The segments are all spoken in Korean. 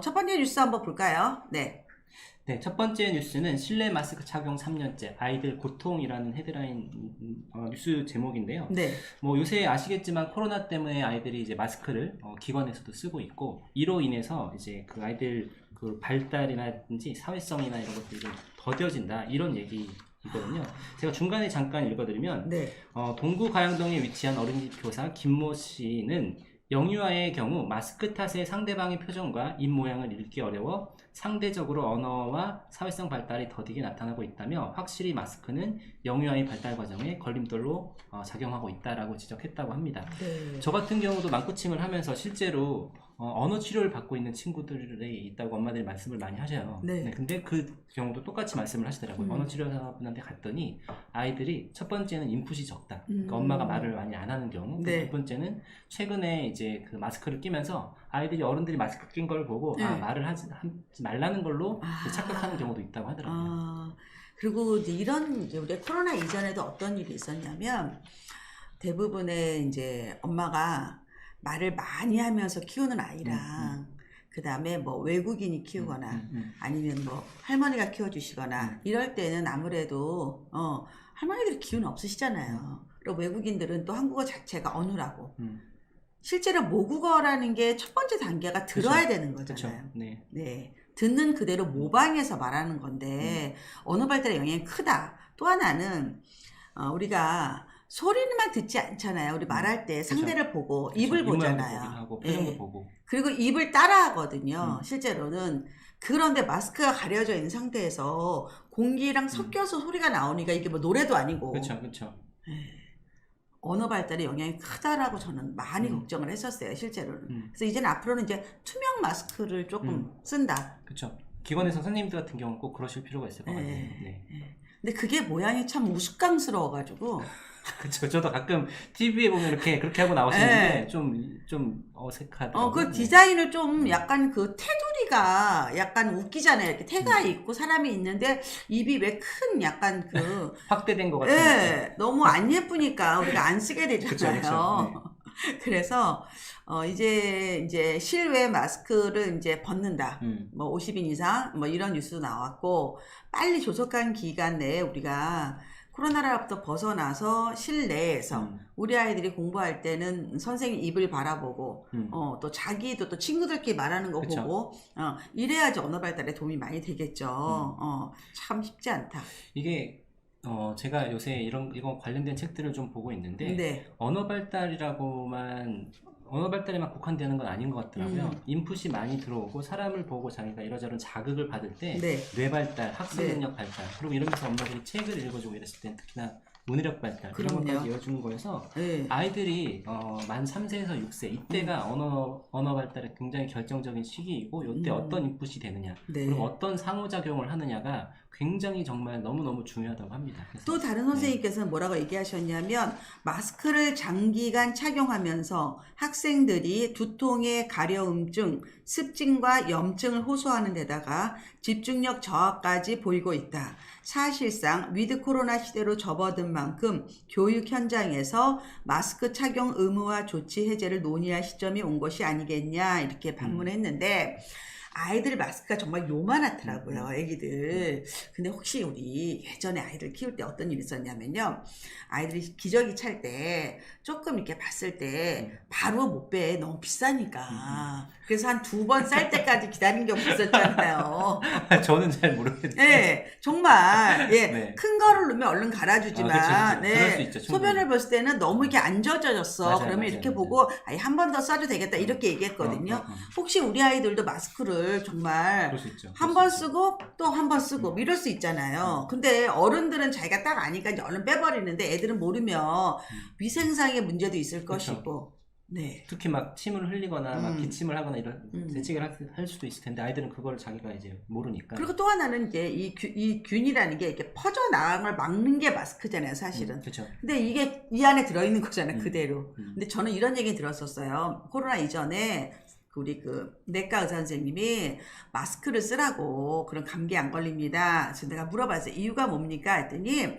첫 번째 뉴스 한번 볼까요? 네. 네, 첫 번째 뉴스는 실내 마스크 착용 3년째 아이들 고통이라는 헤드라인 뉴스 제목인데요. 네. 뭐 요새 아시겠지만 코로나 때문에 아이들이 이제 마스크를 기관에서도 쓰고 있고 이로 인해서 이제 그 아이들 그 발달이라든지 사회성이나 이런 것들이 좀 더뎌진다 이런 얘기이거든요. 제가 중간에 잠깐 읽어드리면 네. 동구 가양동에 위치한 어린이집 교사 김모 씨는 영유아의 경우 마스크 탓에 상대방의 표정과 입 모양을 읽기 어려워 상대적으로 언어와 사회성 발달이 더디게 나타나고 있다며 확실히 마스크는 영유아의 발달 과정에 걸림돌로 작용하고 있다라고 지적했다고 합니다. 네. 저 같은 경우도 망코칭을 하면서 실제로 언어 치료를 받고 있는 친구들이 있다고 엄마들이 말씀을 많이 하셔요. 네. 근데 그 경우도 똑같이 말씀을 하시더라고요. 언어 치료사분한테 갔더니 아이들이 첫 번째는 인풋이 적다. 그러니까 엄마가 말을 많이 안 하는 경우. 네. 두 번째는 최근에 이제 그 마스크를 끼면서 아이들이 어른들이 마스크 낀 걸 보고 네. 말을 하지 말라는 걸로 착각하는 경우도 있다고 하더라고요. 그리고 이제 이제 우리 코로나 이전에도 어떤 일이 있었냐면 대부분의 이제 엄마가 말을 많이 하면서 키우는 아이랑 그 다음에 뭐 외국인이 키우거나 아니면 뭐 할머니가 키워주시거나 이럴 때는 아무래도 할머니들이 기운 없으시잖아요. 그리고 외국인들은 또 한국어 자체가 어눌하고 실제로 모국어라는 게 첫 번째 단계가 들어야 되는 거잖아요. 네. 네. 듣는 그대로 모방해서 말하는 건데 언어 발달에 영향이 크다. 또 하나는 우리가 소리만 듣지 않잖아요. 우리 말할 때 상대를 보고 입을 보잖아요. 하고 표정도 네. 보고. 그리고 입을 따라하거든요. 실제로는. 그런데 마스크가 가려져 있는 상태에서 공기랑 섞여서 소리가 나오니까 이게 뭐 노래도 아니고. 그렇죠. 언어 발달에 영향이 크다라고 저는 많이 걱정을 했었어요, 실제로는. 그래서 이제는 앞으로는 이제 투명 마스크를 조금 쓴다. 그렇죠. 기관에서 선생님들 같은 경우는 꼭 그러실 필요가 있을 것 같아요. 네. 근데 그게 모양이 참 우스꽝스러워가지고. 그쵸. 저도 가끔 TV에 보면 그렇게 하고 나오시는데 좀 어색하더라고요. 그 디자인을 좀 약간 그 테두리가 약간 웃기잖아요. 이렇게 태가 있고 사람이 있는데 입이 왜 큰 약간 그 확대된 것 같아요. 네, 너무 안 예쁘니까 우리가 안 쓰게 되잖아요. 그쵸. 그래서 이제 실외 마스크를 이제 벗는다. 뭐 50인 이상 뭐 이런 뉴스도 나왔고 빨리 조속한 기간 내에 우리가 코로나로부터 벗어나서 실내에서 우리 아이들이 공부할 때는 선생님 입을 바라보고 또 자기도 또 친구들끼리 말하는 거 그쵸. 보고 이래야지 언어 발달에 도움이 많이 되겠죠. 참 쉽지 않다. 이게 제가 요새 이거 관련된 책들을 좀 보고 있는데 네. 언어 발달에만 국한되는 건 아닌 것 같더라고요. 인풋이 많이 들어오고 사람을 보고 자기가 이러저런 자극을 받을 때 뇌 발달, 학습 능력 발달 그리고 이러면서 엄마들이 책을 읽어주고 이랬을 땐 특히나 문해력 발달 이런 것까지 이어주는 거여서 아이들이 만 3세에서 6세 이때가 언어 발달의 굉장히 결정적인 시기이고 이때 어떤 인풋이 되느냐 그리고 어떤 상호작용을 하느냐가 굉장히 정말 너무너무 중요하다고 합니다. 또 다른 선생님께서는 뭐라고 얘기하셨냐면 마스크를 장기간 착용하면서 학생들이 두통의 가려움증, 습진과 염증을 호소하는 데다가 집중력 저하까지 보이고 있다. 사실상 위드 코로나 시대로 접어든 만큼 교육 현장에서 마스크 착용 의무화 조치 해제를 논의할 시점이 온 것이 아니겠냐 이렇게 반문했는데 아이들 마스크가 정말 요만하더라고요, 애기들. 근데 혹시 우리 예전에 아이들 키울 때 어떤 일이 있었냐면요. 아이들이 기저귀 찰 때 조금 이렇게 봤을 때 바로 못 빼. 너무 비싸니까. 그래서 한 2번 쌀 때까지 기다린 경우 있었잖아요. 저는 잘 모르겠는데. 네, 정말. 네. 큰 거를 넣으면 얼른 갈아주지만, 그쵸. 그럴 수 있죠, 충분히. 소변을 봤을 때는 너무 이렇게 안 젖어졌어. 그러면 맞아요. 이렇게 보고, 한 번 더 써도 되겠다. 이렇게 얘기했거든요. 혹시 우리 아이들도 마스크를 정말 그럴 수 있죠. 한 번 쓰고 또 한 번 쓰고 이럴 수 있잖아요. 근데 어른들은 자기가 딱 아니까 이제 얼른 빼버리는데 애들은 모르면 위생상의 문제도 있을 것이고. 네. 특히 막 침을 흘리거나 막 기침을 하거나 이런 재채기를 할 수도 있을 텐데 아이들은 그걸 자기가 이제 모르니까. 그리고 또 하나는 이제 이 균이라는 게 이렇게 퍼져나가는 걸 막는 게 마스크잖아요, 사실은. 그렇죠. 근데 이게 이 안에 들어있는 거잖아요, 그대로. 근데 저는 이런 얘기 들었었어요. 코로나 이전에 우리 내과 의사 선생님이 마스크를 쓰라고 그런 감기 안 걸립니다. 그래서 내가 물어봤어요. 이유가 뭡니까? 했더니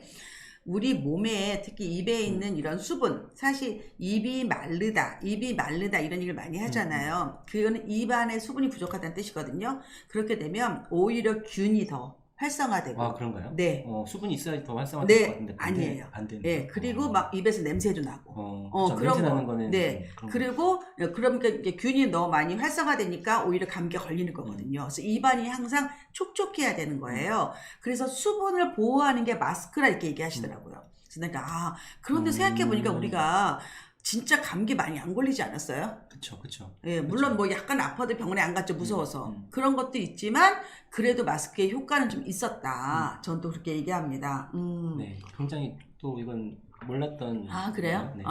우리 몸에 특히 입에 있는 이런 수분, 사실 입이 마르다 이런 얘기를 많이 하잖아요. 그거는 입 안에 수분이 부족하다는 뜻이거든요. 그렇게 되면 오히려 균이 더 활성화되고. 아, 그런가요? 네. 수분이 있어야 더 활성화될 것 네, 같은데 아니에요. 반대는. 네, 그리고 막 입에서 냄새도 나고. 그런 냄새 거. 나는 거는 네, 그리고 그러니까 이게 균이 너무 많이 활성화되니까 오히려 감기에 걸리는 거거든요. 그래서 입안이 항상 촉촉해야 되는 거예요. 그래서 수분을 보호하는 게 마스크라 이렇게 얘기하시더라고요. 그래서 내가 그런데 생각해 보니까 우리가 진짜 감기 많이 안 걸리지 않았어요? 그쵸. 예, 물론 뭐 약간 아파도 병원에 안 갔죠, 무서워서. 그런 것도 있지만, 그래도 마스크의 효과는 좀 있었다. 전 또 그렇게 얘기합니다. 네, 굉장히 또 이건 몰랐던. 아, 그래요? 네.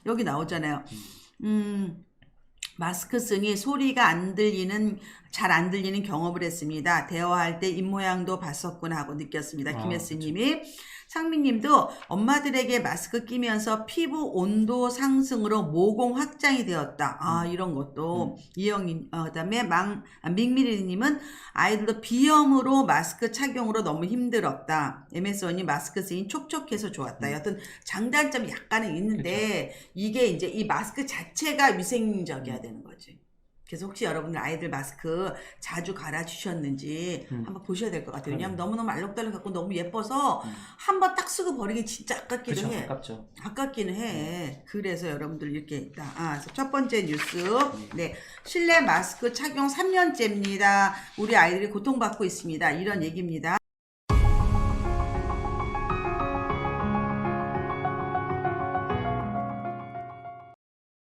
여기 나오잖아요. 마스크 승이 소리가 잘 안 들리는 경험을 했습니다. 대화할 때 입모양도 봤었구나 하고 느꼈습니다. 김혜수님이. 상민님도 엄마들에게 마스크 끼면서 피부 온도 상승으로 모공 확장이 되었다. 이런 것도. 이영인, 그다음에 밍미리님은 아이들도 비염으로 마스크 착용으로 너무 힘들었다. MS원이 마스크 쓰인 촉촉해서 좋았다. 여튼 장단점이 약간은 있는데 이게 이제 이 마스크 자체가 위생적이어야 되는 거지. 그래서 혹시 여러분들 아이들 마스크 자주 갈아주셨는지 한번 보셔야 될 것 같아요. 왜냐하면 너무너무 알록달록 갖고 너무 예뻐서 한번 딱 쓰고 버리기 진짜 아깝기도 그쵸, 해. 아깝죠. 아깝기는 해. 그래서 여러분들 이렇게 있다. 그래서 첫 번째 뉴스. 네. 실내 마스크 착용 3년째입니다. 우리 아이들이 고통받고 있습니다. 이런 얘기입니다.